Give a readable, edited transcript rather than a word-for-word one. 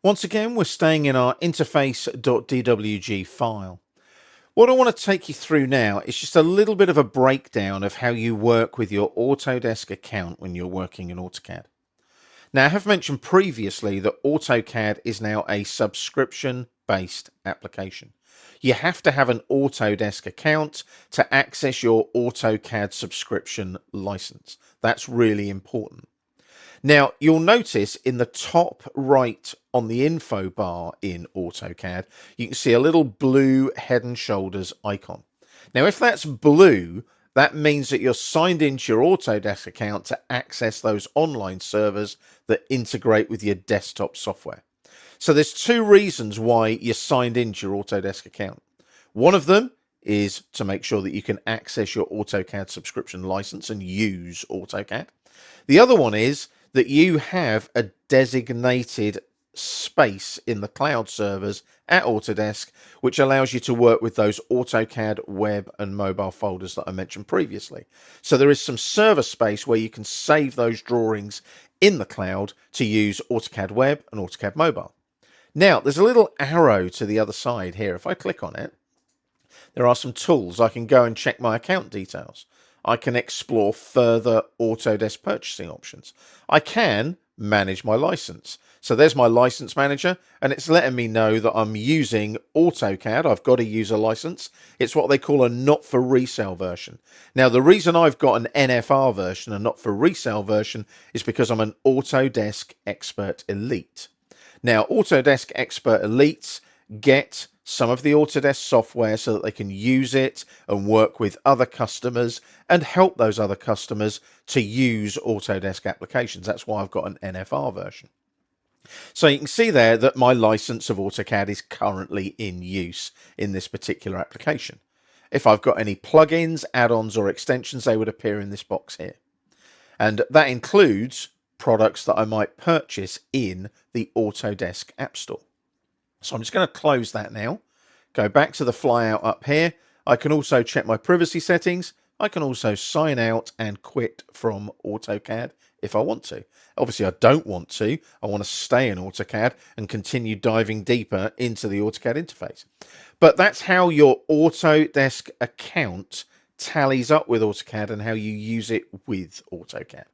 Once again, we're staying in our interface.dwg file. What I want to take you through now is just a little bit of a breakdown of how you work with your Autodesk account when you're working in AutoCAD. Now, I have mentioned previously that AutoCAD is now a subscription-based application. You have to have an Autodesk account to access your AutoCAD subscription license. That's really important. Now, you'll notice in the top right on the info bar in AutoCAD, you can see a little blue Head and Shoulders icon. Now, if that's blue, that means that you're signed into your Autodesk account to access those online servers that integrate with your desktop software. So there's two reasons why you're signed into your Autodesk account. One of them is to make sure that you can access your AutoCAD subscription license and use AutoCAD. The other one is that you have a designated space in the cloud servers at Autodesk, which allows you to work with those AutoCAD web and mobile folders that I mentioned previously. So there is some server space where you can save those drawings in the cloud to use AutoCAD web and AutoCAD mobile. Now, there's a little arrow to the other side here. If I click on it, there are some tools. I can go and check my account details. I can explore further Autodesk purchasing options. I can manage my license. So there's my license manager, and it's letting me know that I'm using AutoCAD. I've got a user license. It's what they call a not for resale version. Now, the reason I've got an NFR version and not for resale version is because I'm an Autodesk Expert Elite. Now, Autodesk Expert Elites get some of the Autodesk software so that they can use it and work with other customers and help those other customers to use Autodesk applications. That's why I've got an NFR version. So you can see there that my license of AutoCAD is currently in use in this particular application. If I've got any plugins, add-ons or extensions, they would appear in this box here. And that includes products that I might purchase in the Autodesk App Store. So I'm just going to close that now, go back to the flyout up here. I can also check my privacy settings. I can also sign out and quit from AutoCAD if I want to. Obviously, I don't want to. I want to stay in AutoCAD and continue diving deeper into the AutoCAD interface. But that's how your Autodesk account tallies up with AutoCAD and how you use it with AutoCAD.